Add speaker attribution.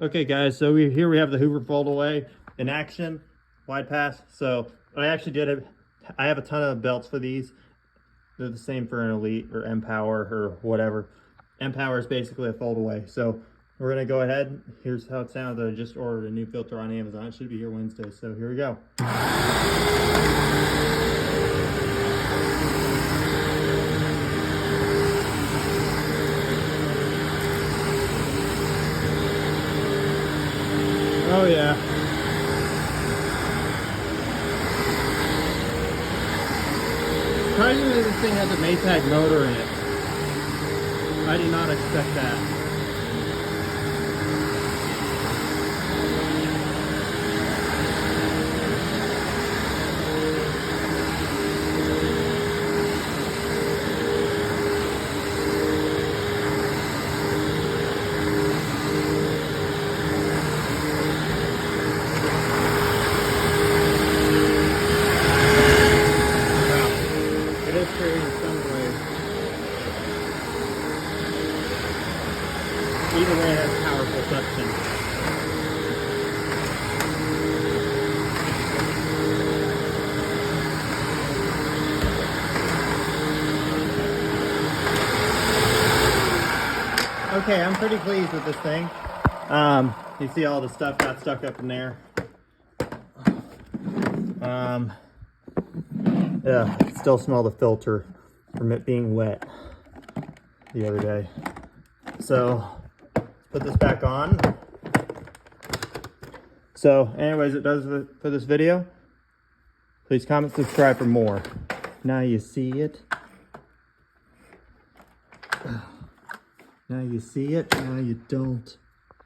Speaker 1: Okay guys, so here we have the Hoover FoldAway in action, Widepath. So I actually did it. I have a ton of belts for these. They're the same for an Elite or Empower or whatever. Empower is basically a FoldAway. So we're gonna go ahead. Here's how it sounds. I just ordered a new filter on Amazon. It should be here Wednesday. So here we go. Oh yeah. Surprisingly, this thing has a Maytag motor in it. I did not expect that. It is creating some noise. Either way, it has powerful suction. Okay, I'm pretty pleased with this thing. You see all the stuff got stuck up in there. Yeah, still smell the filter from it being wet the other day. So let's put this back on. So anyways, it does it for this video. Please comment, subscribe for more. Now you see it. Now you see it, now you don't.